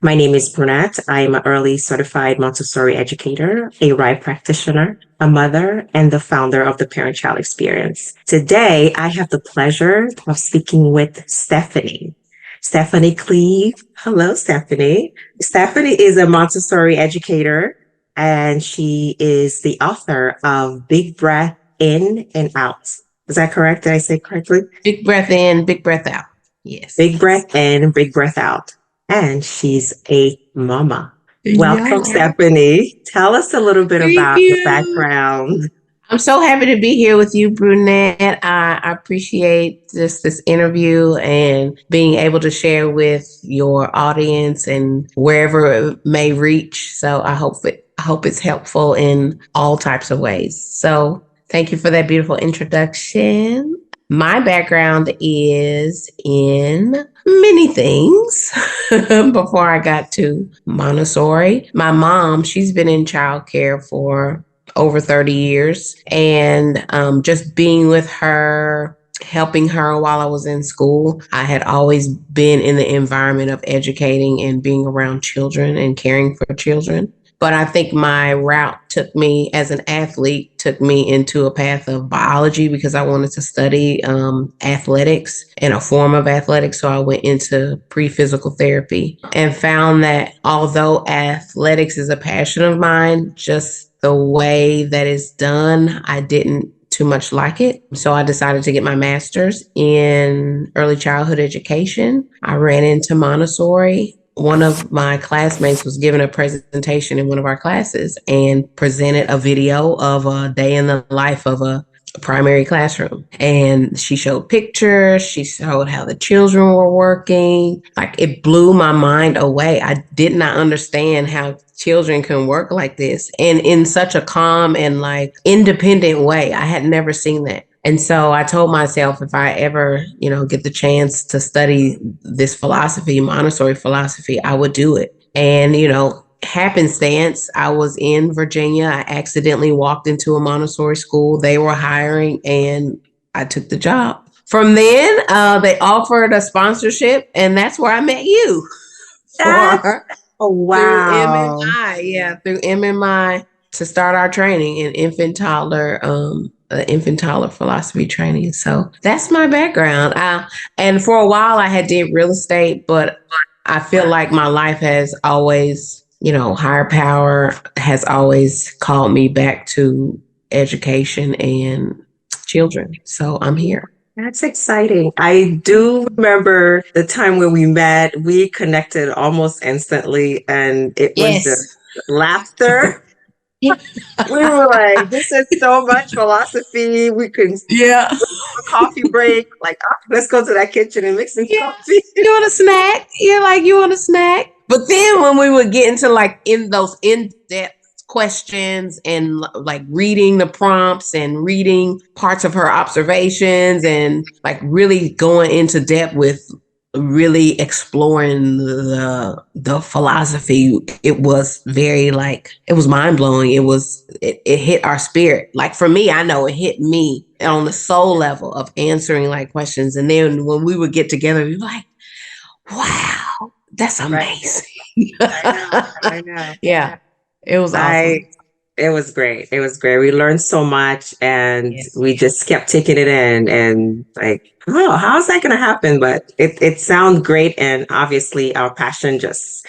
My name is Brunette. I am an early certified Montessori educator, a RIE practitioner, a mother, and the founder of the Parent Child Experience. Today, I have the pleasure of speaking with Stephanie. Stephanie Cleve. Hello, Stephanie. Stephanie is a Montessori educator, and she is the author of Big Breath In and Out. Is that correct? Did I say correctly? Big breath in, big breath out. Yes. Big breath in, big breath out. And she's a mama. Yeah. Welcome, Stephanie. Tell us a little bit Thank about your you. background. I'm so happy to be here with you, Brunette. I appreciate this interview and being able to share with your audience and wherever it may reach. So I hope it's helpful in all types of ways. So thank you for that beautiful introduction. My background is in many things before I got to Montessori. My mom, she's been in childcare for over 30 years. And just being with her, helping her while I was in school, I had always been in the environment of educating and being around children and caring for children. But I think my route took me as an athlete, took me into a path of biology because I wanted to study athletics and a form of athletics. So I went into pre-physical therapy and found that although athletics is a passion of mine, just the way that it's done, I didn't too much like it. So I decided to get my master's in early childhood education. I ran into Montessori. One of my classmates was given a presentation in one of our classes and presented a video of a day in the life of a primary classroom. And she showed pictures. She showed how the children were working. Like it blew my mind away. I did not understand how children can work like this and in such a calm and like independent way. I had never seen that. And so I told myself if I ever, get the chance to study this philosophy, Montessori philosophy, I would do it. And, happenstance, I was in Virginia. I accidentally walked into a Montessori school. They were hiring and I took the job. From then, they offered a sponsorship and that's where I met you. Oh, Through wow. through MMI to start our training in infant toddler philosophy training. So that's my background. And for a while I had did real estate, but I feel like my life has always, higher power has always called me back to education and children. So I'm here. That's exciting. I do remember the time when we met. We connected almost instantly, and it was the Yes. laughter. We were like, this is so much philosophy. We could Yeah. a coffee break, like, let's go to that kitchen and make some coffee. You want a snack? You're like, you want a snack? But then when we would get into like in those in-depth questions and like reading the prompts and reading parts of her observations and like really going into depth with really exploring the philosophy, it was very like it was mind-blowing. It hit our spirit. Like for me, I know it hit me on the soul level of answering like questions. And then when we would get together, we were like, wow, that's amazing. I know. Yeah, it was awesome. It was great. It was great. We learned so much and Yes. we just kept taking it in and like, oh, how's that going to happen? But it sounds great. And obviously our passion just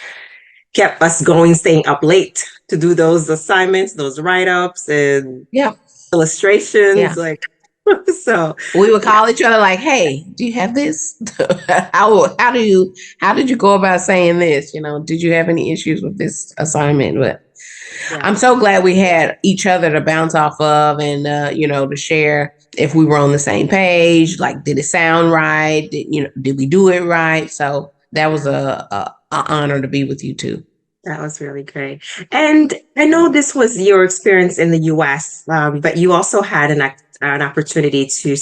kept us going, staying up late to do those assignments, those write-ups and Yeah. illustrations. Yeah. Like, so we would call each other like, hey, do you have this? how did you go about saying this? Did you have any issues with this assignment? But I'm so glad we had each other to bounce off of and, to share if we were on the same page, like, did it sound right? Did we do it right? So that was a honor to be with you too. that was really great. And I know this was your experience in the US, but you also had an opportunity to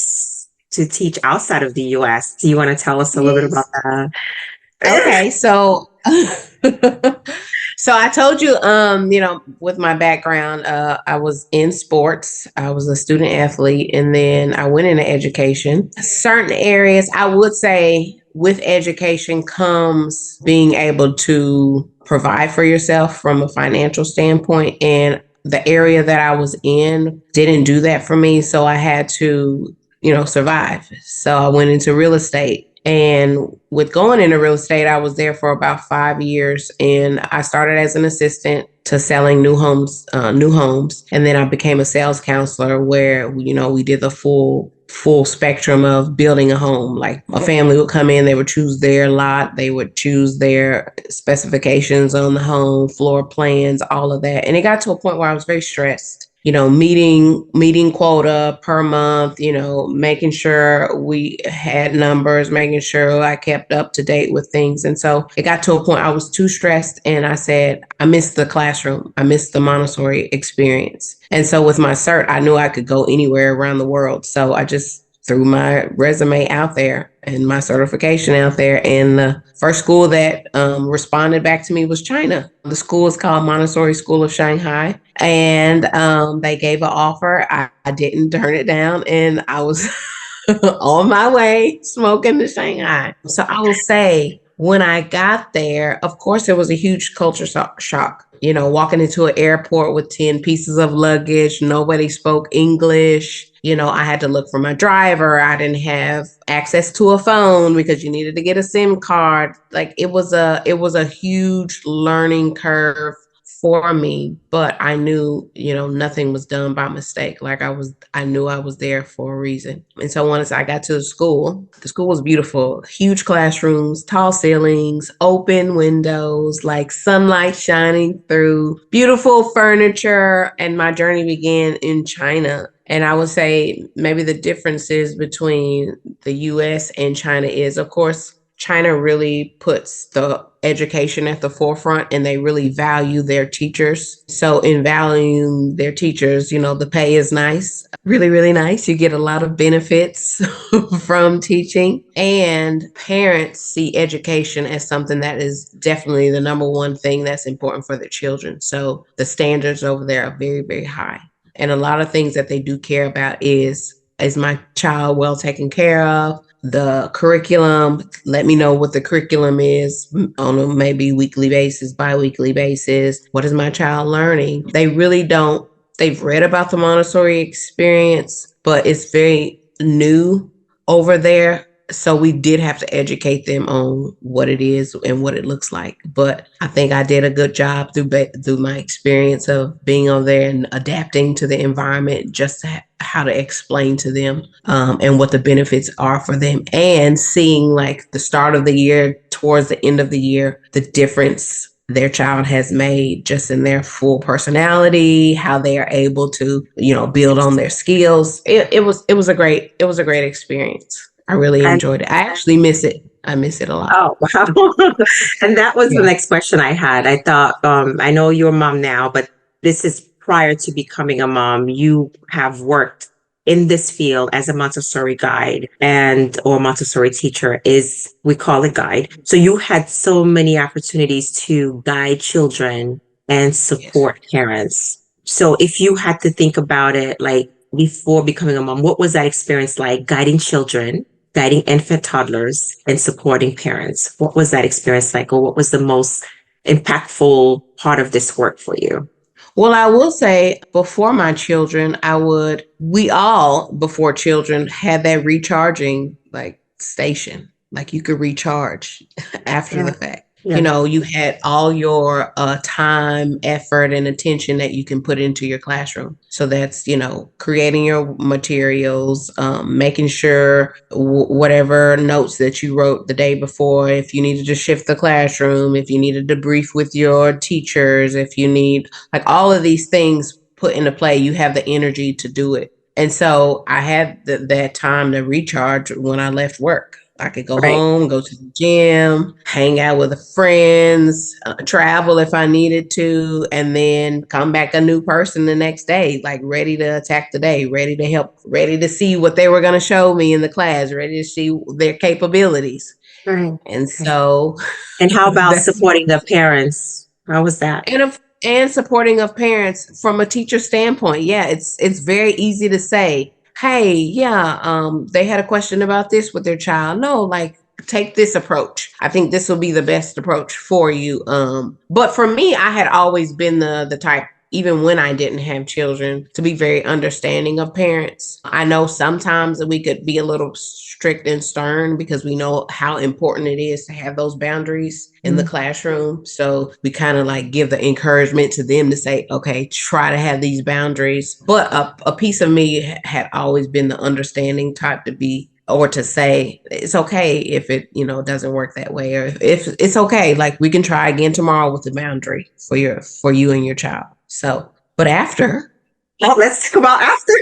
teach outside of the US. Do you want to tell us a little bit about Yes. that? Okay, so So I told you, with my background, I was in sports. I was a student athlete, and then I went into education. Certain areas, I would say, with education comes being able to provide for yourself from a financial standpoint. And the area that I was in didn't do that for me. So I had to, survive. So I went into real estate. And with going into real estate, I was there for about 5 years, and I started as an assistant to selling new homes, and then I became a sales counselor where we did the full spectrum of building a home. Like a family would come in, they would choose their lot, they would choose their specifications on the home, floor plans, all of that, and it got to a point where I was very stressed, meeting quota per month, making sure we had numbers, making sure I kept up to date with things. And so it got to a point I was too stressed, and I said, I missed the classroom. I missed the Montessori experience. And so with my cert, I knew I could go anywhere around the world. So I just threw my resume out there and my certification out there. And the first school that responded back to me was China. The school is called Montessori School of Shanghai. And they gave an offer. I didn't turn it down. And I was on my way smoking to Shanghai. So I will say, when I got there, of course, it was a huge culture shock. Walking into an airport with 10 pieces of luggage, nobody spoke English. I had to look for my driver. I didn't have access to a phone because you needed to get a SIM card. Like it was a huge learning curve for me, but I knew, nothing was done by mistake. I knew I was there for a reason. And so once I got to the school was beautiful, huge classrooms, tall ceilings, open windows, like sunlight shining through, beautiful furniture. And my journey began in China. And I would say maybe the differences between the US and China is, of course, China really puts the education at the forefront, and they really value their teachers. So in valuing their teachers, the pay is nice, really, really nice. You get a lot of benefits from teaching, and parents see education as something that is definitely the number one thing that's important for their children. So the standards over there are very, very high. And a lot of things that they do care about is my child well taken care of? The curriculum, let me know what the curriculum is on a maybe weekly basis, bi-weekly basis. What is my child learning? They really don't, they've read about the Montessori experience, but it's very new over there. So we did have to educate them on what it is and what it looks like. But I think I did a good job through my experience of being on there and adapting to the environment, just how to explain to them and what the benefits are for them, and seeing like the start of the year towards the end of the year, the difference their child has made just in their full personality, how they are able to, build on their skills. It was a great experience. I really And enjoyed it. I actually miss it. I miss it a lot. oh, wow. And that was the Yeah. next question I had. I thought, I know you're a mom now, but this is prior to becoming a mom. You have worked in this field as a Montessori guide and or Montessori teacher is we call it guide. So you had so many opportunities to guide children and Yes. support parents. So if you had to think about it like before becoming a mom, what was that experience like guiding children, guiding infant toddlers, and supporting parents? What was that experience like, or what was the most impactful part of this work for you? Well, I will say before my children, we all before children had that recharging like station. Like you could recharge after Yeah. the fact. Yeah. You had all your time, effort, and attention that you can put into your classroom. So that's, creating your materials, making sure whatever notes that you wrote the day before, if you needed to shift the classroom, if you needed to brief with your teachers, if you need like all of these things put into play, you have the energy to do it. And so I had that time to recharge when I left work. I could go Right. home, go to the gym, hang out with friends, travel if I needed to, and then come back a new person the next day, like ready to attack the day, ready to help, ready to see what they were going to show me in the class, ready to see their capabilities. Right. And Okay. so And how about that's supporting the parents? How was that? And supporting of parents from a teacher standpoint. Yeah, it's very easy to say, hey, yeah, they had a question about this with their child. No, like, take this approach. I think this will be the best approach for you. But for me, I had always been the type, even when I didn't have children, to be very understanding of parents. I know sometimes that we could be a little strict and stern because we know how important it is to have those boundaries in the classroom. So we kind of like give the encouragement to them to say, okay, try to have these boundaries. But a piece of me had always been the understanding type to be, or to say it's okay if it doesn't work that way, or if it's okay, like we can try again tomorrow with the boundary for you and your child. So, but after, Well, let's talk about after.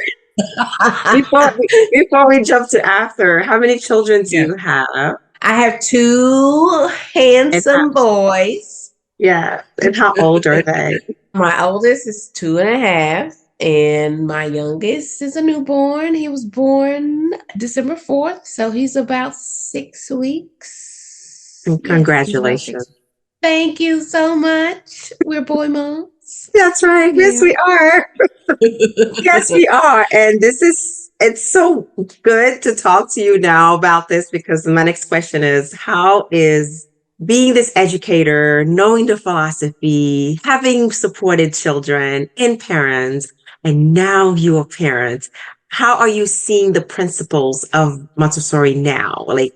Before we jump to after, how many children do yeah, you have? I have two And how, handsome boys. yeah, and how old are they? My oldest is 2.5, and my youngest is a newborn. He was born December 4th, so he's about 6 weeks. And Yes, he's about 6. congratulations. Thank you so much. We're boy moms. That's right. Yes, Yeah. we are. Yes, we are. And it's so good to talk to you now about this because my next question is how is being this educator, knowing the philosophy, having supported children and parents, and now you're parents, how are you seeing the principles of Montessori now? Like,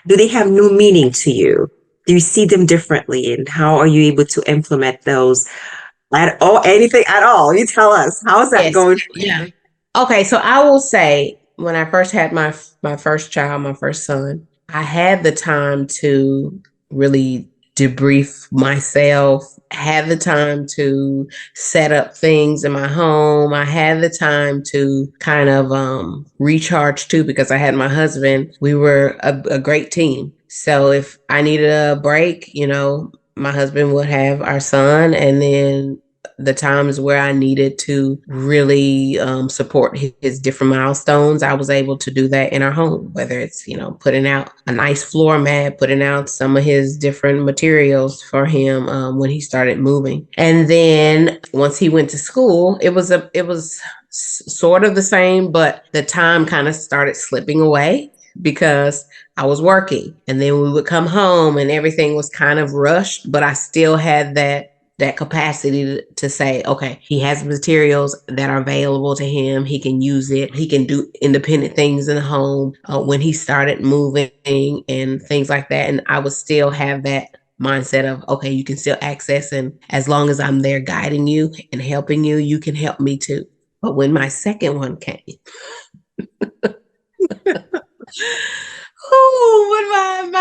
do they have new meaning to you? Do you see them differently? And how are you able to implement those at all, anything at all? You tell us. How is that Yes. going for Yeah. you? Okay, so I will say when I first had my first child, my first son, I had the time to really debrief myself, had the time to set up things in my home. I had the time to kind of recharge too because I had my husband. We were a great team. So if I needed a break, my husband would have our son, and then the times where I needed to really support his different milestones, I was able to do that in our home, whether it's, putting out a nice floor mat, putting out some of his different materials for him when he started moving. And then once he went to school, it was sort of the same, but the time kind of started slipping away because I was working, and then we would come home and everything was kind of rushed, but I still had that capacity to say, okay, he has materials that are available to him. He can use it. He can do independent things in the home when he started moving and things like that. And I would still have that mindset of, okay, you can still access, and as long as I'm there guiding you and helping you, you can help me too. But when my second one came, oh, when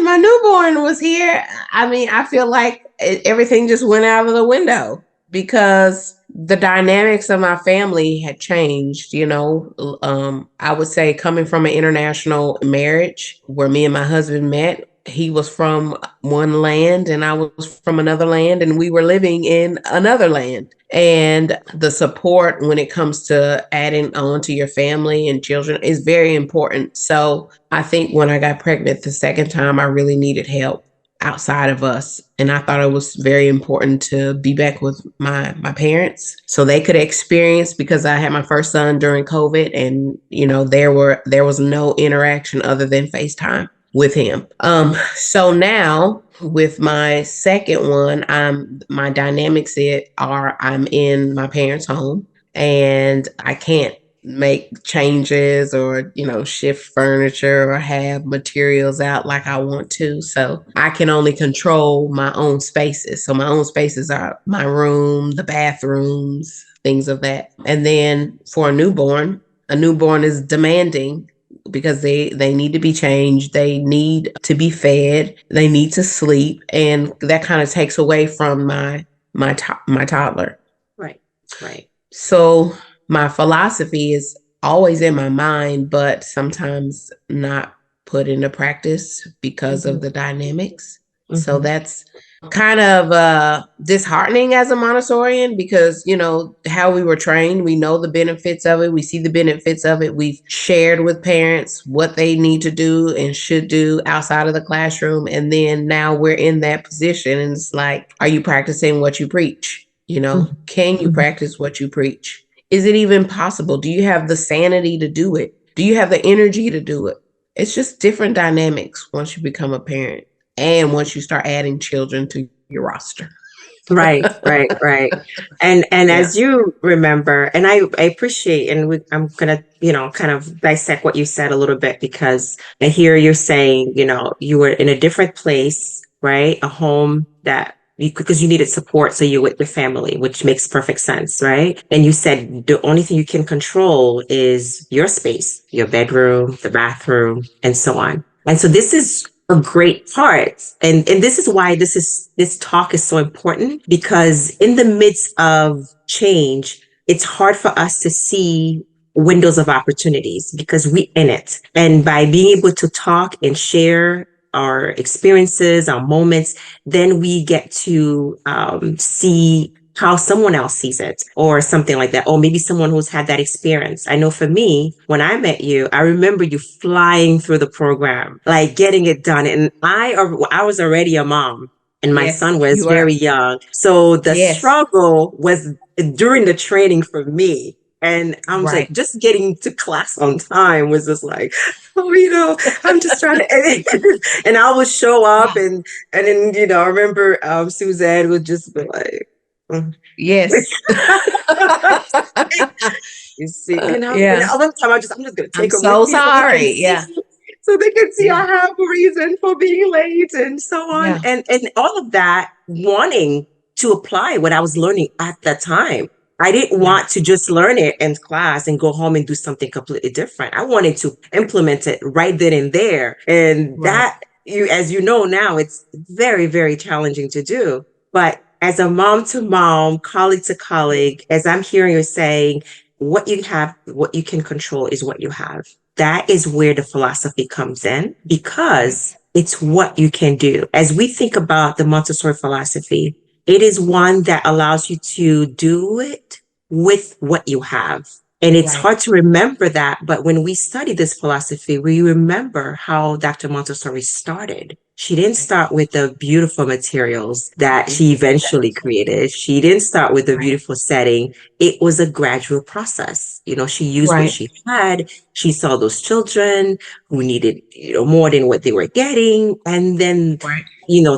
my newborn was here, I mean, I feel like everything just went out of the window because the dynamics of my family had changed. I would say coming from an international marriage where me and my husband met, he was from one land and I was from another land, and we were living in another land. And the support when it comes to adding on to your family and children is very important. So I think when I got pregnant the second time, I really needed help outside of us. And I thought it was very important to be back with my parents so they could experience, because I had my first son during COVID, and there was no interaction other than FaceTime with him. So now with my second one, my dynamics are I'm in my parents' home and I can't make changes or shift furniture or have materials out like I want to. So I can only control my own spaces. So my own spaces are my room, the bathrooms, things of that. And then for a newborn is demanding because they need to be changed, they need to be fed, they need to sleep, and that kind of takes away from my toddler. Right, right. So my philosophy is always in my mind, but sometimes not put into practice because of Mhm, the dynamics. So mhm. kind of disheartening as a Montessorian because, how we were trained, we know the benefits of it. We see the benefits of it. We've shared with parents what they need to do and should do outside of the classroom. And then now we're in that position. And it's like, are you practicing what you preach? Can you Mhm. practice what you preach? Is it even possible? Do you have the sanity to do it? Do you have the energy to do it? It's just different dynamics once you become a parent and once you start adding children to your roster. Right, right, right. And Yeah. as you remember, and I appreciate, and I'm gonna, kind of dissect what you said a little bit because I hear you're saying, you were in a different place, right? A home that because you needed support, so you're with your family, which makes perfect sense, right? And you said the only thing you can control is your space, your bedroom, the bathroom, and so on. And so this is a great part. And this is why this talk is so important because in the midst of change, it's hard for us to see windows of opportunities because we in it. And by being able to talk and share our experiences, our moments, then we get to see how someone else sees it or something like that. Or maybe someone who's had that experience. I know for me, when I met you, I remember you flying through the program, like getting it done. And I was already a mom and my Yes, son was you are. very young. So the Yes. struggle was during the training for me. And I was like, Right. just getting to class on time was just like, oh, I'm just trying to, and I would show up Yeah. and then, I remember Suzanne would just be like, "Mm." Yes. You see, and Yeah. all the time I'm just gonna I'm take them with so me so they can sorry. see, Yeah. so they can see Yeah. I have a reason for being late and so on, Yeah. and all of that, wanting to apply what I was learning at that time. I didn't Right. want to just learn it in class and go home and do something completely different. I wanted to implement it right then and there, and Right. that as you know now, it's very, very challenging to do. But as a mom to mom, colleague to colleague, as I'm hearing you saying, what you have, what you can control is what you have. That is where the philosophy comes in Right. because it's what you can do. As we think about the Montessori philosophy, it is one that allows you to do it with what you have. And it's Right. hard to remember that, but when we study this philosophy, we remember how Dr. Montessori started. She didn't Right. start with the beautiful materials that Mm-mm. she eventually created. She didn't start with the Right. beautiful setting. It was a gradual process. She used what Right. she had. She saw those children who needed, more than what they were getting. And then, Right.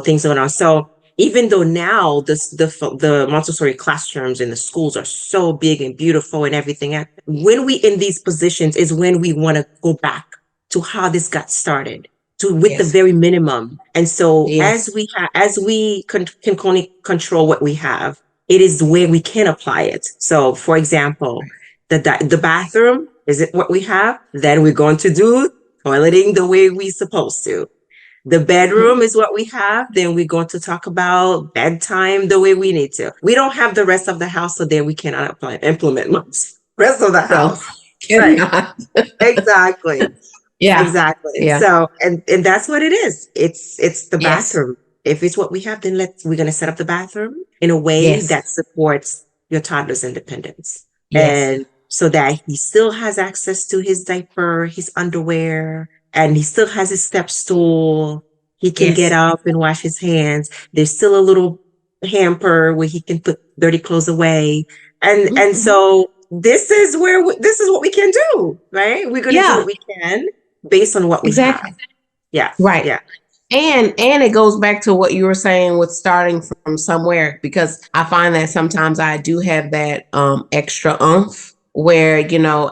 things went on. So even though now the Montessori classrooms in the schools are so big and beautiful and everything, when we in these positions is when we want to go back to how this got started to with the Yes. very minimum. And so Yes. as we can only control what we have, it is where we can apply it. So, for example, the bathroom is it what we have? Then we're going to do toileting the way we supposed to. The Mm-hmm. bedroom is what we have. Then we're going to talk about bedtime the way we need to. We don't have the rest of the house, so then we cannot implement much. Rest of the No, house. Right. cannot. Exactly. Yeah. Exactly. Yeah. So, and that's what it is. It's the Yes. bathroom. If it's what we have, then we're going to set up the bathroom in a way Yes. that supports your toddler's independence. Yes. And so that he still has access to his diaper, his underwear, and he still has his step stool. He can get Yes. up and wash his hands. There's still a little hamper where he can put dirty clothes away. And Mm-hmm. so this is what we can do, right? We're going to do what Yeah. we can based on what we have. Exactly. Yes. Right. Yeah. And it goes back to what you were saying with starting from somewhere because I find that sometimes I do have that extra oomph where,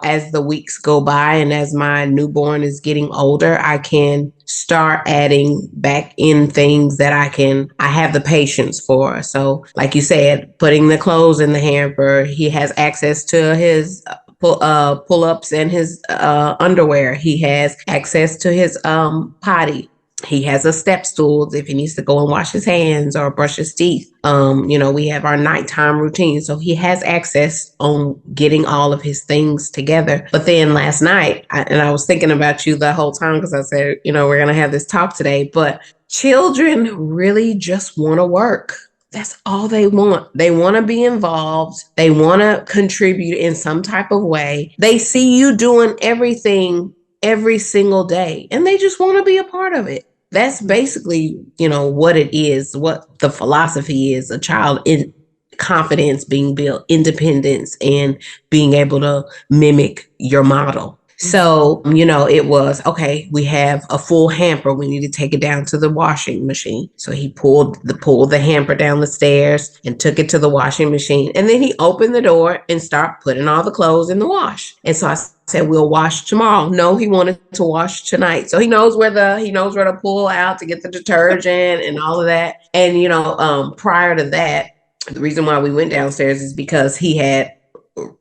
as the weeks go by and as my newborn is getting older, I can start adding back in things that I have the patience for. So, like you said, putting the clothes in the hamper, he has access to his pull ups and his underwear. He has access to his potty. He has a step stool if he needs to go and wash his hands or brush his teeth. We have our nighttime routine. So he has access on getting all of his things together. But then last night, and I was thinking about you the whole time because I said, we're going to have this talk today. But children really just want to work. That's all they want. They want to be involved. They want to contribute in some type of way. They see you doing everything every single day and they just want to be a part of it. That's basically, what it is, what the philosophy is, a child in confidence being built, independence, and being able to mimic your model. So, it was okay. We have a full hamper. We need to take it down to the washing machine. So he pulled the hamper down the stairs and took it to the washing machine. And then he opened the door and started putting all the clothes in the wash. And so I said, we'll wash tomorrow. No, he wanted to wash tonight. So he knows where to pull out to get the detergent and all of that. And, prior to that, the reason why we went downstairs is because he had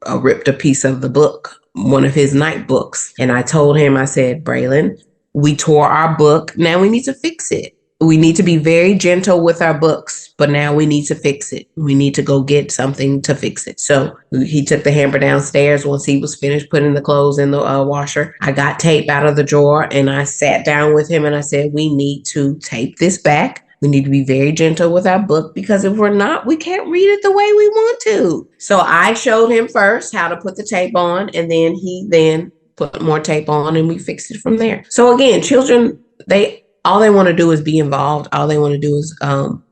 ripped a piece of the book, one of his night books. And I told him, I said, Braylon, we tore our book. Now we need to fix it. We need to be very gentle with our books, but now we need to fix it. We need to go get something to fix it. So he took the hamper downstairs. Once he was finished putting the clothes in the washer, I got tape out of the drawer and I sat down with him and I said, we need to tape this back. We need to be very gentle with our book because if we're not, we can't read it the way we want to. So I showed him first how to put the tape on, and then he put more tape on and we fixed it from there. So again, children, all they want to do is be involved. All they want to do is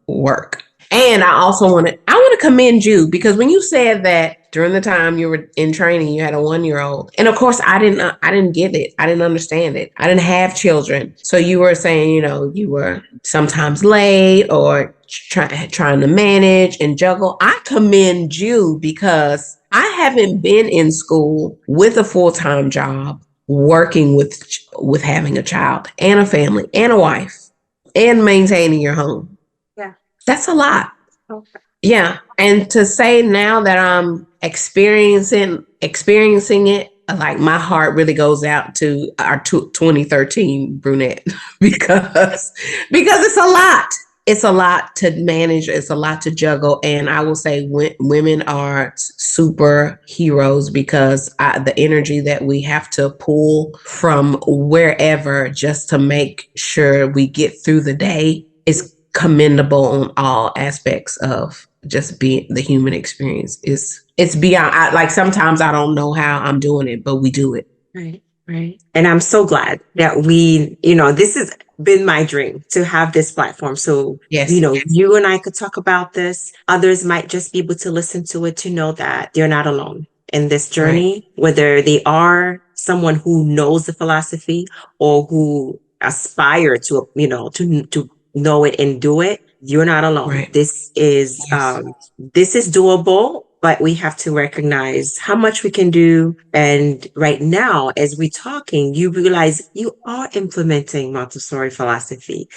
work. And I want to commend you because when you said that during the time you were in training, you had a 1-year-old. And of course, I didn't get it. I didn't understand it. I didn't have children. So you were saying, you were sometimes late or trying to manage and juggle. I commend you because I haven't been in school with a full-time job, working with having a child and a family and a wife and maintaining your home. Yeah. That's a lot. Okay. Yeah. And to say now that I'm experiencing it, like my heart really goes out to our 2013 brunette because it's a lot. It's a lot to manage. It's a lot to juggle. And I will say women are superheroes because the energy that we have to pull from wherever just to make sure we get through the day is commendable on all aspects of just being the human experience. It's beyond, like sometimes I don't know how I'm doing it, but we do it. Right. Right. And I'm so glad that this has been my dream to have this platform. So, yes. You and I could talk about this. Others might just be able to listen to it to know that they're not alone in this journey, right. Whether they are someone who knows the philosophy or who aspire to, to know it and do it. You're not alone. Right. This is doable. But we have to recognize how much we can do. And right now, as we're talking, you realize you are implementing Montessori philosophy.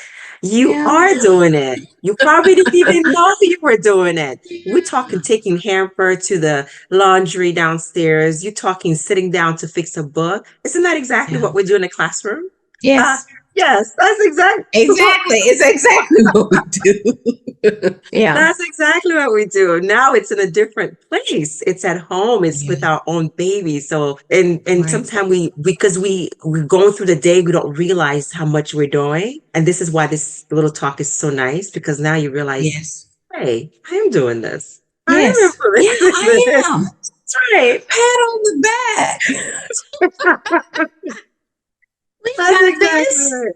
You are doing it. You probably didn't even know you were doing it. We're talking taking hamper to the laundry downstairs. You're talking sitting down to fix a book. Isn't that exactly what we do in the classroom? Yes. Yes, that's exactly. It's exactly what we do. Yeah. That's exactly what we do. Now it's in a different place. It's at home. It's with our own baby. So, and right. Sometimes because we're going through the day, we don't realize how much we're doing. And this is why this little talk is so nice because now you realize, hey, I am doing this. Yes. I am. That's right. Pat on the back. That's exactly right.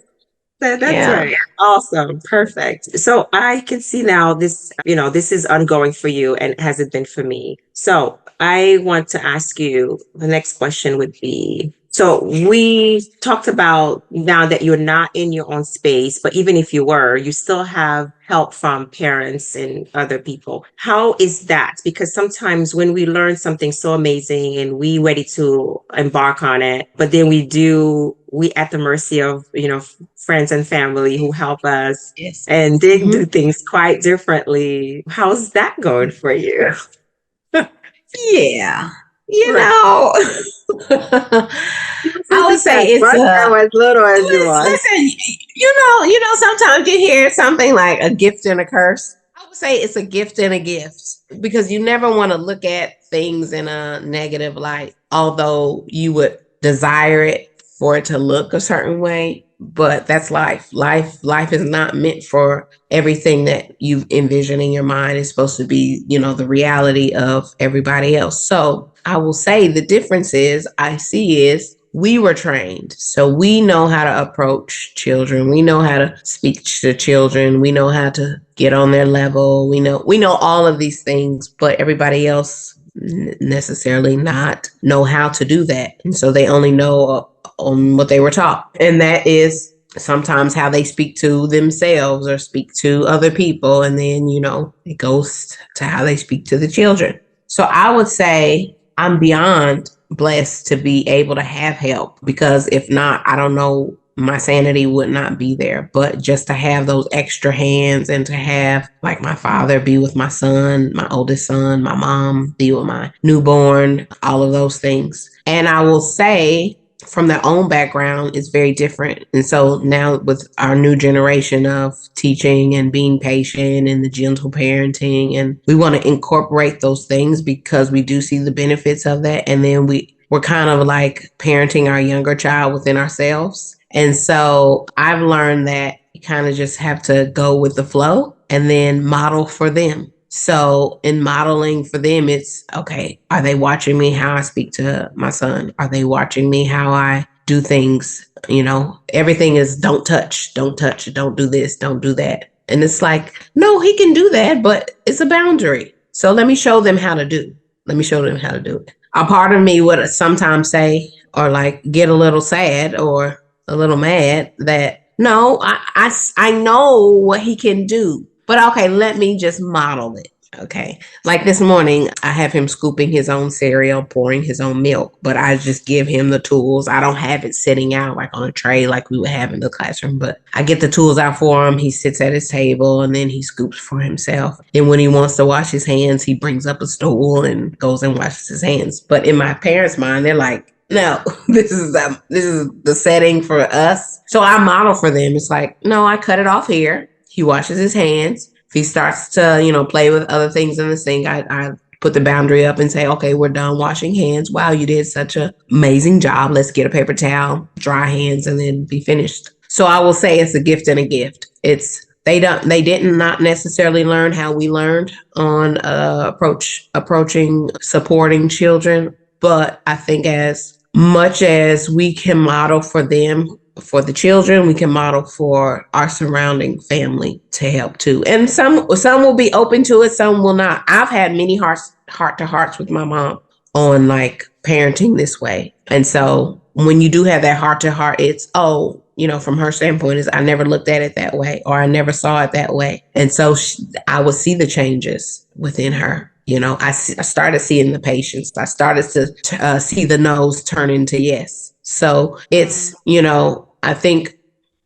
That's right. Awesome. Perfect. So I can see now this, this is ongoing for you and has it been for me. So I want to ask you, the next question would be, so we talked about now that you're not in your own space, but even if you were, you still have help from parents and other people. How is that? Because sometimes when we learn something so amazing and we ready to embark on it, but then we at the mercy of, friends and family who help us and they do things quite differently. How's that going for you? Yeah. you Right. know, He was I not would just say as it's much a or as little as you was. listen, sometimes you hear something like a gift and a curse. I would say it's a gift and a gift because you never want to look at things in a negative light, although you would desire it for it to look a certain way. But that's life. Life is not meant for everything that you envision in your mind. It's supposed to be, the reality of everybody else. So I will say the difference is I see is we were trained. So we know how to approach children. We know how to speak to children. We know how to get on their level. We know all of these things, but everybody else necessarily not know how to do that. And so they only know on what they were taught. And that is sometimes how they speak to themselves or speak to other people. And then, it goes to how they speak to the children. So I would say I'm beyond blessed to be able to have help because if not, I don't know, my sanity would not be there. But just to have those extra hands and to have like my father be with my son, my oldest son, my mom be with my newborn, all of those things. And I will say from their own background is very different. And so now with our new generation of teaching and being patient and the gentle parenting, and we want to incorporate those things because we do see the benefits of that. And then we're kind of like parenting our younger child within ourselves. And so I've learned that you kind of just have to go with the flow and then model for them. So in modeling for them, it's okay. Are they watching me how I speak to my son? Are they watching me how I do things? Everything is don't touch, don't do this, don't do that. And it's like, no, he can do that, but it's a boundary. So let me show them how to do. Let me show them how to do it. A part of me would sometimes say, or like get a little sad or a little mad that no, I know what he can do, but okay, let me just model it. Okay. Like this morning, I have him scooping his own cereal, pouring his own milk, but I just give him the tools. I don't have it sitting out like on a tray like we would have in the classroom, but I get the tools out for him. He sits at his table and then he scoops for himself. And when he wants to wash his hands, he brings up a stool and goes and washes his hands. But in my parents' mind, they're like, no, this is the setting for us. So I model for them. It's like, no, I cut it off here. He washes his hands. If he starts to, play with other things in the sink, I put the boundary up and say, okay, we're done washing hands. Wow, you did such an amazing job. Let's get a paper towel, dry hands, and then be finished. So I will say it's a gift and a gift. They didn't not necessarily learn how we learned on approaching supporting children, but I think as much as we can model for them, for the children, we can model for our surrounding family to help too. And some will be open to it, some will not. I've had many heart to hearts with my mom on like parenting this way. And so when you do have that heart to heart, it's from her standpoint is I never looked at it that way or I never saw it that way. And so I would see the changes within her. I started seeing the patience. I started to see the no's turn into yes. So it's, I think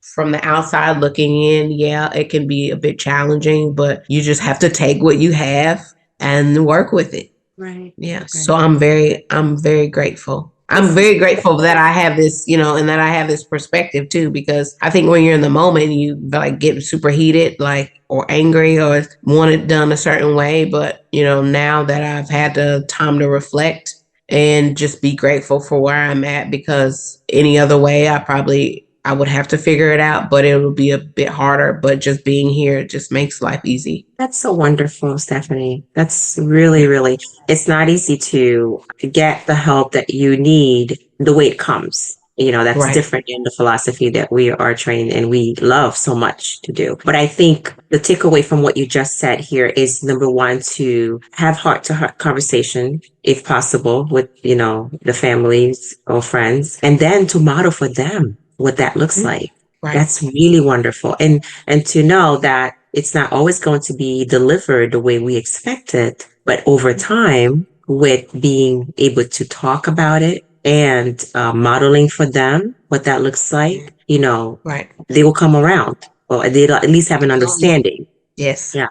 from the outside looking in, yeah, it can be a bit challenging, but you just have to take what you have and work with it. Right. Yeah. Right. So I'm very grateful. I'm This is very grateful that I have this, and that I have this perspective too, because I think when you're in the moment, you like get super heated, like, or angry or want it done a certain way. But, now that I've had the time to reflect and just be grateful for where I'm at, because any other way, I would have to figure it out, but it will be a bit harder. But just being here just makes life easy. That's so wonderful, Stephanie. That's really, really, it's not easy to get the help that you need the way it comes. That's Right. different in the philosophy that we are trained and we love so much to do. But I think the takeaway from what you just said here is number one, to have heart to heart conversation, if possible, with, the families or friends, and then to model for them what that looks like. Right. That's really wonderful. And to know that it's not always going to be delivered the way we expect it, but over time, with being able to talk about it and modeling for them what that looks like, Right. they will come around, or they'll at least have an Absolutely. understanding. Yes. Yeah.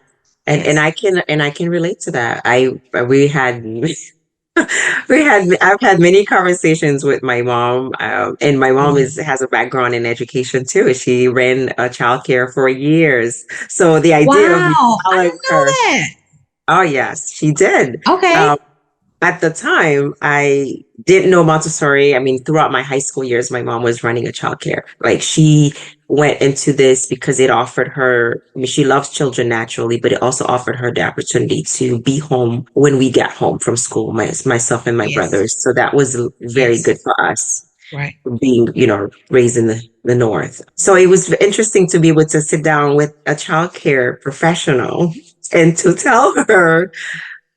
And Yes. I can relate to that. We had I've had many conversations with my mom, and my mom is has a background in education too. She ran childcare for years. So the idea of me Wow, I following didn't know her, that. oh yes, she did. Okay. At the time, I didn't know Montessori. I mean, throughout my high school years, my mom was running a childcare. Like she went into this because it offered her, I mean, she loves children naturally, but it also offered her the opportunity to be home when we got home from school, myself and my Yes. brothers. So that was very Yes. good for us Right. being, raised in the North. So it was interesting to be able to sit down with a childcare professional and to tell her,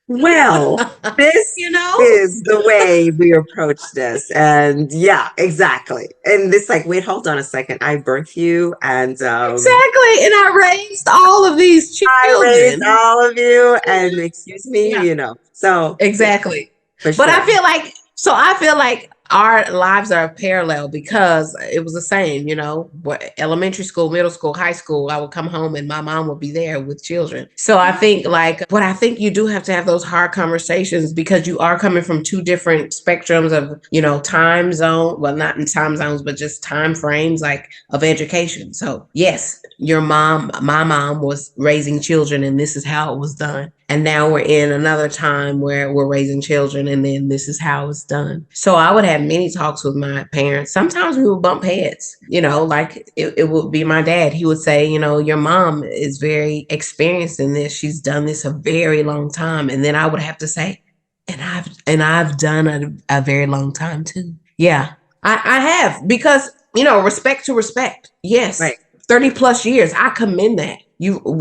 well, this You know? is the way we approach this. And yeah, exactly. And it's like, wait, hold on a second. I birthed you and Exactly. And I raised all of these I raised children. all of you and excuse me, Yeah. So yeah, Exactly. for But sure. I feel like our lives are parallel because it was the same, what elementary school, middle school, high school, I would come home and my mom would be there with children. So I think I think you do have to have those hard conversations because you are coming from two different spectrums of, time zone, well, not in time zones, but just time frames like of education. So yes, my mom was raising children and this is how it was done. And now we're in another time where we're raising children and then this is how it's done. So I would have many talks with my parents. Sometimes we would bump heads, like it would be my dad. He would say, your mom is very experienced in this. She's done this a very long time. And then I would have to say, and I've done a very long time too. Yeah, I have because, respect to respect. Yes. Right. 30 plus years. I commend that.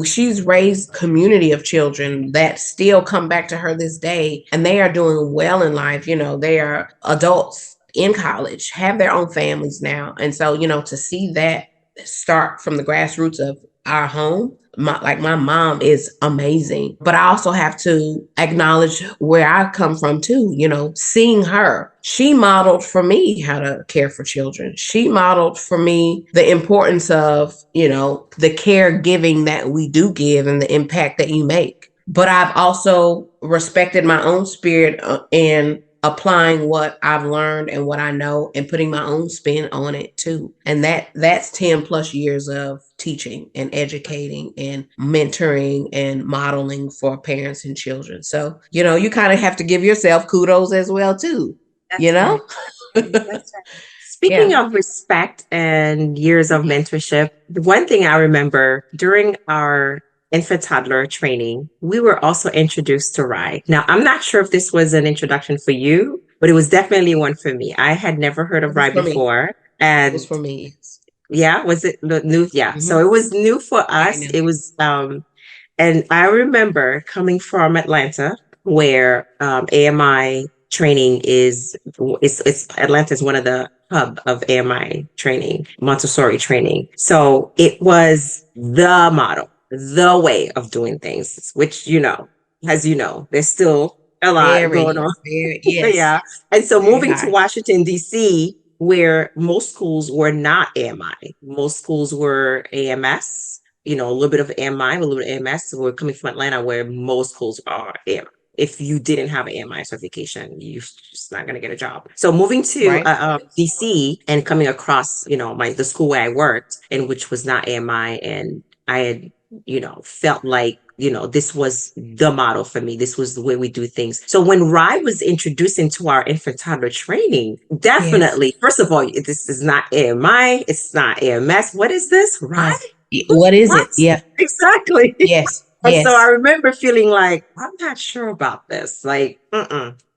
She's raised community of children that still come back to her this day and they are doing well in life. They are adults in college, have their own families now. And so, to see that start from the grassroots of our home, my mom is amazing. But I also have to acknowledge where I come from too, seeing her. She modeled for me how to care for children. She modeled for me the importance of, the caregiving that we do give and the impact that you make. But I've also respected my own spirit in applying what I've learned and what I know and putting my own spin on it too. And that's 10 plus years of teaching and educating and mentoring and modeling for parents and children. So, you kind of have to give yourself kudos as well too, you That's know? right. That's right. Speaking Yeah. of respect and years of mentorship, the one thing I remember during our infant toddler training, we were also introduced to Rye. Now, I'm not sure if this was an introduction for you, but it was definitely one for me. I had never heard It of was Rye for me. before. It was And for me. yeah, was it new? Yeah. So Mm-hmm. it was new for Very us. new. It was and I remember coming from Atlanta, where AMI training it's Atlanta is one of the hub of AMI training, Montessori training. So it was the model, the way of doing things, which as you know, there's still a lot going Very, on. very, yes, Yeah. And so very moving to high. Washington, D.C., where most schools were not AMI, most schools were AMS, a little bit of AMI, a little bit of AMS. So we're coming from Atlanta, where most schools are AMI. If you didn't have an AMI certification, you're just not going to get a job. So moving to Right. DC and coming across, the school where I worked, and which was not AMI, and I had felt like, this was the model for me. This was the way we do things. So when Rye was introduced into our infant toddler training, Yes. definitely, first of all, this is not AMI, it's not AMS. What is this? Rye? No. What is What? it? Yeah. Exactly. Yes. And so I Yes. remember feeling like, I'm not sure about this. Like,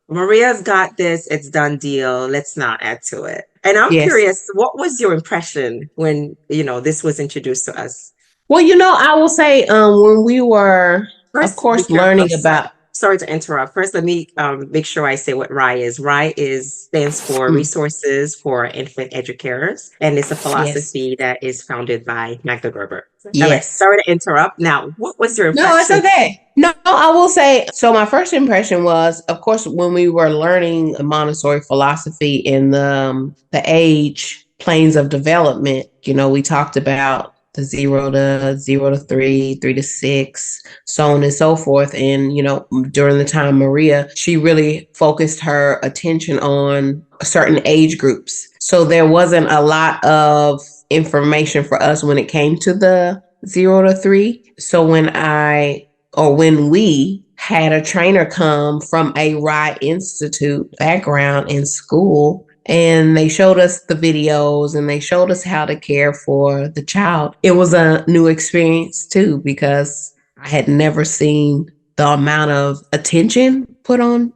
Maria's got this. It's done deal. Let's not add to it. And I'm Yes. curious, what was your impression when, this was introduced to us? Well, I will say, when we were, of First, be course, careful. I'm learning sorry. about, Sorry to interrupt. First, let me make sure I say what RIE is. Stands for mm, Resources for Infant Educators, and it's a yes, philosophy that is founded by Magda Gerber. All right. yes. Sorry to interrupt. Now, what was your No, it's impression? okay. No, I will say, so my first impression was, of course, when we were learning Montessori philosophy in the age planes of development, we talked about the 0 to 3, 3 to 6, so on and so forth. And, during the time Maria, she really focused her attention on certain age groups. So there wasn't a lot of information for us when it came to the 0 to 3. So when we had a trainer come from a Rye Institute background in school, and they showed us the videos and they showed us how to care for the child. It was a new experience too, because I had never seen the amount of attention put on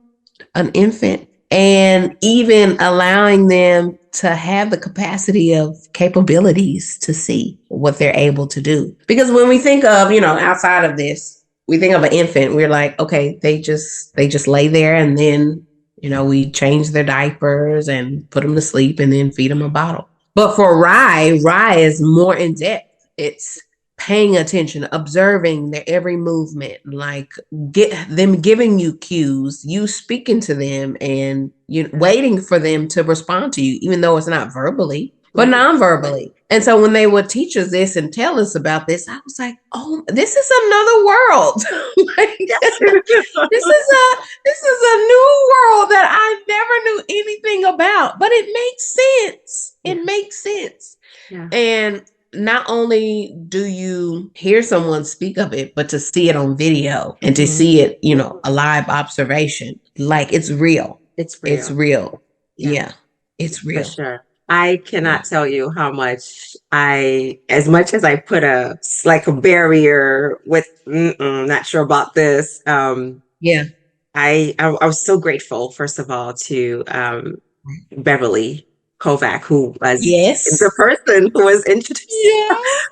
an infant, and even allowing them to have the capacity of capabilities to see what they're able to do. Because when we think of, outside of this, we think of an infant, we're like, okay, they just lay there, and then, we change their diapers and put them to sleep and then feed them a bottle. But for Rye is more in depth. It's paying attention, observing their every movement, like get them giving you cues, you speaking to them, and waiting for them to respond to you, even though it's not verbally, but non-verbally. And so when they would teach us this and tell us about this, I was like, oh, this is another world. This is a new world that I never knew anything about, but it makes sense. It makes sense. Yeah. And not only do you hear someone speak of it, but to see it on video and to see it, a live observation, like it's real. It's real. It's real. Yeah, it's real. For sure. I cannot tell you how much as much as I put a barrier with, not sure about this. Yeah. I was so grateful, first of all, to Beverly Kovac, who was the person who was introduced,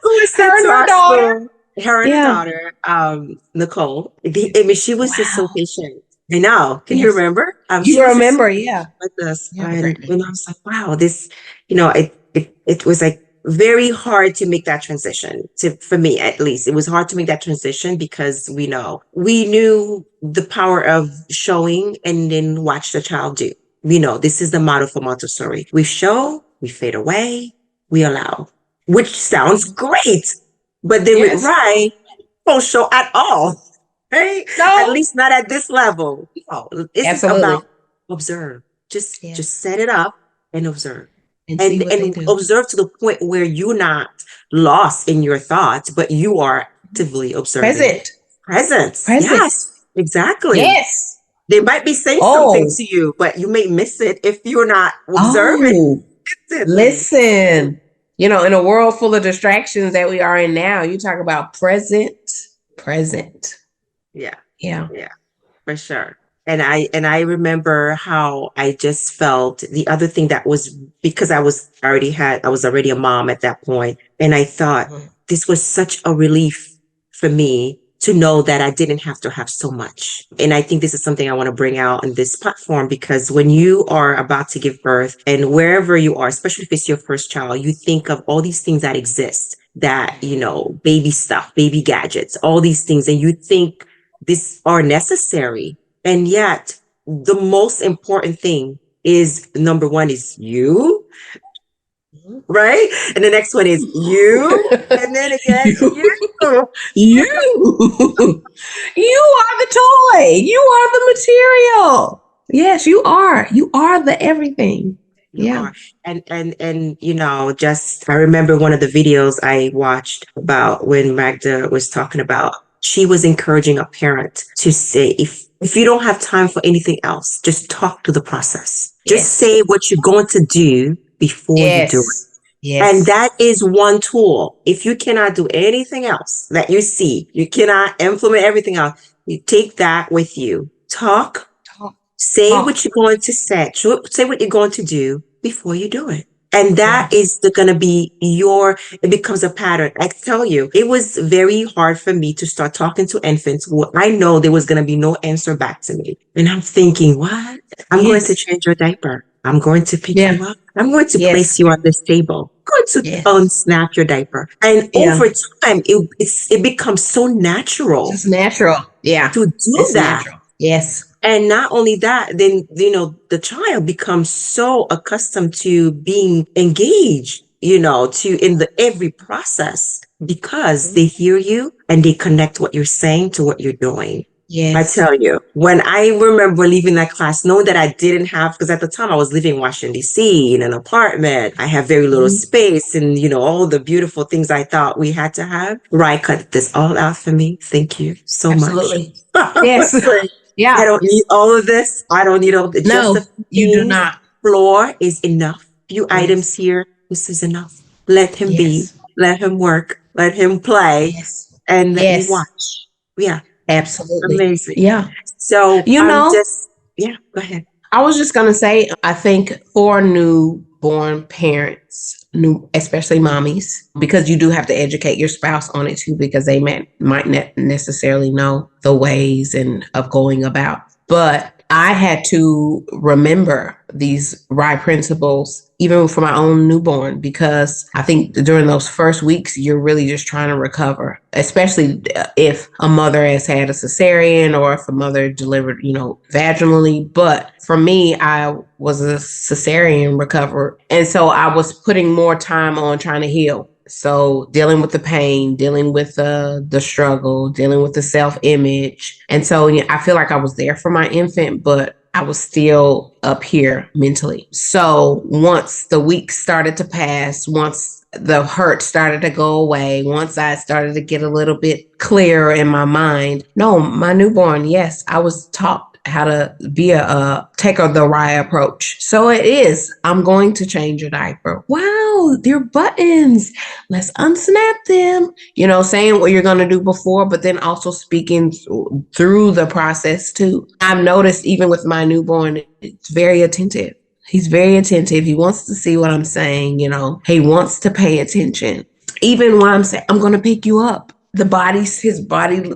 who was sent to our school. Her and her daughter, Nicole. I mean, she was just so patient. I know. Can you remember? You remember, yeah. With us. And I was like, wow, this, it was like very hard to make that transition. For me, at least, it was hard to make that transition because we knew the power of showing and then watch the child do. We know this is the model for Montessori. We show, we fade away, we allow, which sounds great. But then with Rye, don't show at all. Right? No. At least not at this level. No, it's about observe. Just set it up and observe. And observe to the point where you're not lost in your thoughts, but you are actively observing. Presence. Yes. Exactly. Yes. They might be saying something to you, but you may miss it if you're not observing. Listen, in a world full of distractions that we are in now, you talk about present. Yeah, for sure. And I remember how I just felt the other thing that was, because I was already a mom at that point. And I thought this was such a relief for me to know that I didn't have to have so much. And I think this is something I want to bring out on this platform, because when you are about to give birth, and wherever you are, especially if it's your first child, you think of all these things that exist, that, baby stuff, baby gadgets, all these things. And you think these are necessary. And yet the most important thing is, number one is you, right? And the next one is you. And then again, you are the toy. You are the material. Yes, you are. You are the everything. Yeah. And just, I remember one of the videos I watched about when Magda was talking about, she was encouraging a parent to say, if you don't have time for anything else, just talk to the process. Just say what you're going to do before you do it. Yes. And that is one tool. If you cannot do anything else that you see, you cannot implement everything else, you take that with you. Say what you're going to say. Say what you're going to do before you do it. And that is going to be it becomes a pattern. I tell you, it was very hard for me to start talking to infants who I know there was going to be no answer back to me. And I'm thinking, what? I'm going to change your diaper. I'm going to pick you up. I'm going to place you on this table. I'm going to unsnap your diaper. And over time, it becomes so natural. It's natural. Yeah. To do that. Natural. Yes. And not only that, then, the child becomes so accustomed to being engaged, in every process, because they hear you and they connect what you're saying to what you're doing. I Yes. tell you, when I remember leaving that class, knowing that I didn't have, because at the time I was living in Washington, D.C. in an apartment, I have very little Mhm. space and, all the beautiful things I thought we had to have. Right, cut this all out for me. Thank you so much. Absolutely. I Yes. was like, I Yeah. don't need all of this. I don't need all the just a No, few you do things. not. Floor is enough. Few items Yes. here. This is enough. Let him be. Yes. Let him work. Let him play Yes. and let me Yes. watch. Yeah, Absolutely. amazing. Yeah. So You I'm know, just, yeah, go ahead. I was just going to say, I think for newborn parents, especially mommies, because you do have to educate your spouse on it too, because they might not necessarily know the ways and of going about. But I had to remember these RIE principles, even for my own newborn, because I think during those first weeks, you're really just trying to recover, especially if a mother has had a cesarean or if a mother delivered, vaginally. But for me, I was a cesarean recoverer. And so I was putting more time on trying to heal. So dealing with the pain, dealing with the struggle, dealing with the self-image. And so I feel like I was there for my infant, but I was still up here mentally. So once the weeks started to pass, once the hurt started to go away, once I started to get a little bit clearer in my mind, no, my newborn, yes, I was taught how to be take the right approach. So it is, I'm going to change your diaper. Wow, your buttons. Let's unsnap them. Saying what you're going to do before, but then also speaking through the process too. I've noticed even with my newborn, it's very attentive. He's very attentive. He wants to see what I'm saying, He wants to pay attention. Even when I'm saying, I'm going to pick you up, his body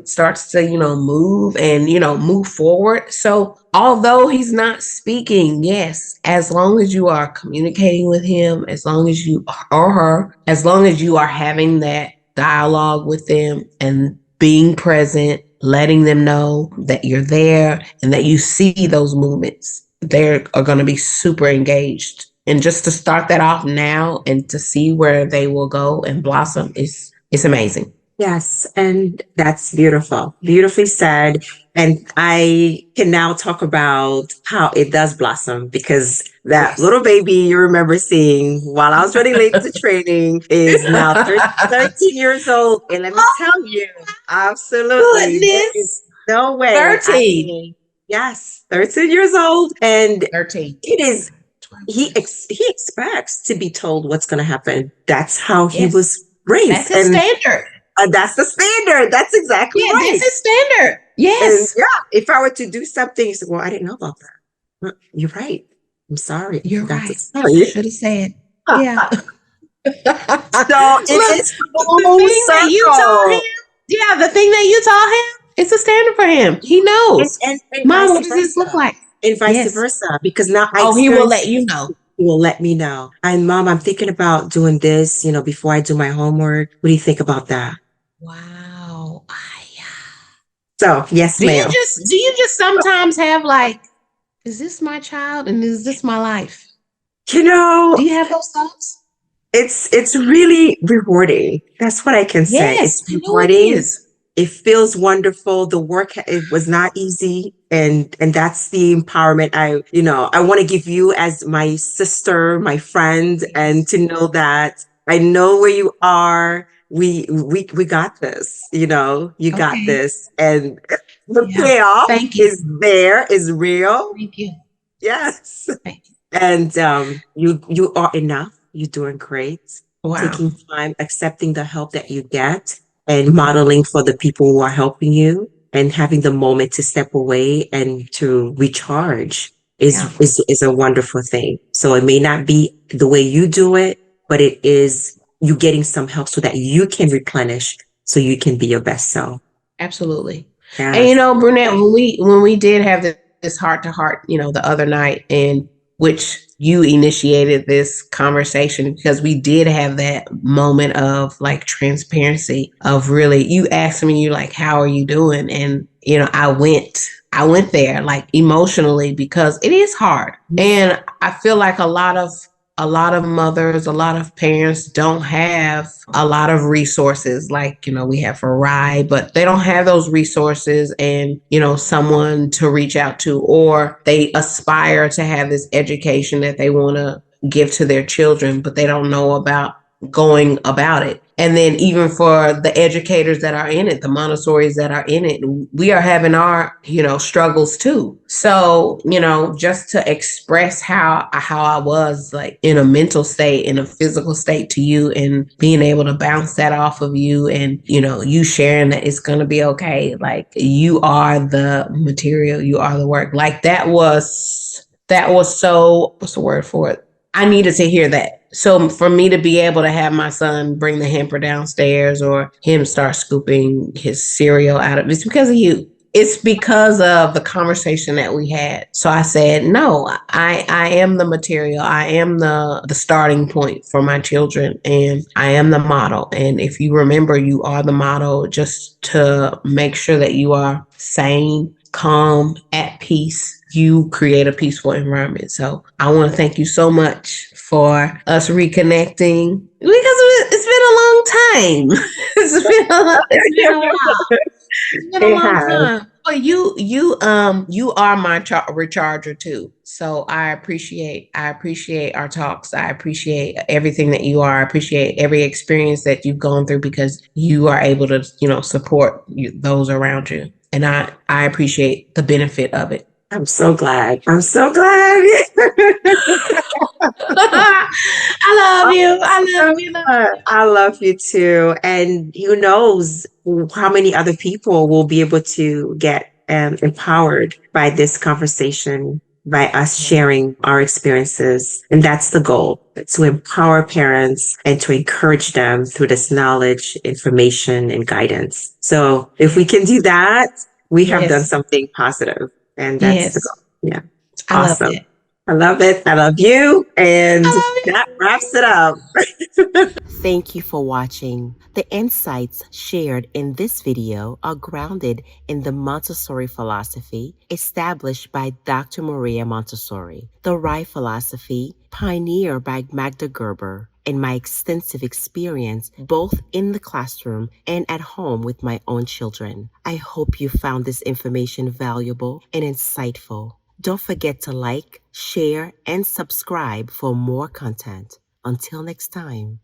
starts to, move and, move forward. So although he's not speaking, yes, as long as you are communicating with him, as long as you or her, as long as you are having that dialogue with them and being present, letting them know that you're there and that you see those movements, they are going to be super engaged. And just to start that off now and to see where they will go and blossom is it's amazing. Yes, and that's beautiful. Beautifully said. And I can now talk about how it does blossom because that Yes. little baby you remember seeing while I was running late to training is now 13 years old. And let me tell you, absolutely, there is Goodness. no way I 13. can. Yes, 13 years old. And 13. it is 12 he years. he expects to be told what's going to happen. That's how he Yes. was raised, That's his and standard. that's the standard. That's exactly Yeah, right. that's his standard. And Yes. yeah, if I were to do something, you say, "Well, I didn't know about that." You're right. I'm sorry. I You're forgot to right. tell you. Should have said. Yeah. So it Look, is the full thing that you taught circle, him, yeah, the thing that you taught him, it's a standard for him. He and knows. and Mom, vice what does this look versa, like? and vice Yes. versa, because now I Oh, he will experience. let you know. He will let me know. And mom, I'm thinking about doing this. Before I do my homework. What do you think about that? Wow. So yes, ma'am. Do you just sometimes have like, is this my child and is this my life? You Do know, you have those thoughts? it's really rewarding. That's what I can say. It's Yes, I know it rewarding. is. It feels wonderful. The work, it was not easy, and that's the empowerment I want to give you as my sister, my friend, and Yes. to know that I know where you are. We got this. You got Okay. this, and the Yeah. payoff Thank you. is there, is real. Thank you. Yes. Thank you. And you are enough. You're doing great. Wow. Taking time, accepting the help that you get, and modeling for the people who are helping you, and having the moment to step away and to recharge is Yeah. is a wonderful thing. So it may not be the way you do it, but it is you getting some help so that you can replenish, so you can be your best self. Absolutely. And Yes. Brunette, when we did have this heart to heart, the other night, and which you initiated this conversation because we did have that moment of like transparency of really you asked me, you're like, how are you doing? And I went there like emotionally because it is hard. And I feel like a lot of a lot of mothers, a lot of parents don't have a lot of resources like, we have for RIE, but they don't have those resources and, someone to reach out to, or they aspire to have this education that they want to give to their children, but they don't know about going about it. And then even for the educators that are in it, the Montessoris that are in it, we are having our, struggles too. So, just to express how I was like in a mental state, in a physical state to you, and being able to bounce that off of you, and, you sharing that it's going to be okay. Like, you are the material, you are the work. Like, that was so, what's the word for it? I needed to hear that. So for me to be able to have my son bring the hamper downstairs, or him start scooping his cereal out of, it's because of you. It's because of the conversation that we had. So I said, no, I am the material. I am the starting point for my children, and I am the model. And if you remember, you are the model, just to make sure that you are sane, calm, at peace. You create a peaceful environment. So I want to thank you so much for us reconnecting, because it's been a long time. It's been a while. It's been a It long has. time. But you are my recharger too. So I appreciate our talks. I appreciate everything that you are. I appreciate every experience that you've gone through, because you are able to, support those around you. And I appreciate the benefit of it. I'm so glad. I'm so glad. I love you. I love you. Love I love you too. And who knows how many other people will be able to get empowered by this conversation, by us you. sharing our experiences. And that's the goal, to empower parents and to encourage them through this knowledge, information, and guidance. So if we can do that, we have done Yes. something positive. And that's the Yes. goal. Yeah. I love Awesome. it. I love it. I love you. And I love that you. wraps it up. Thank you for watching. The insights shared in this video are grounded in the Montessori philosophy established by Dr. Maria Montessori, the RIE philosophy pioneered by Magda Gerber, and my extensive experience both in the classroom and at home with my own children. I hope you found this information valuable and insightful. Don't forget to like, share, and subscribe for more content. Until next time.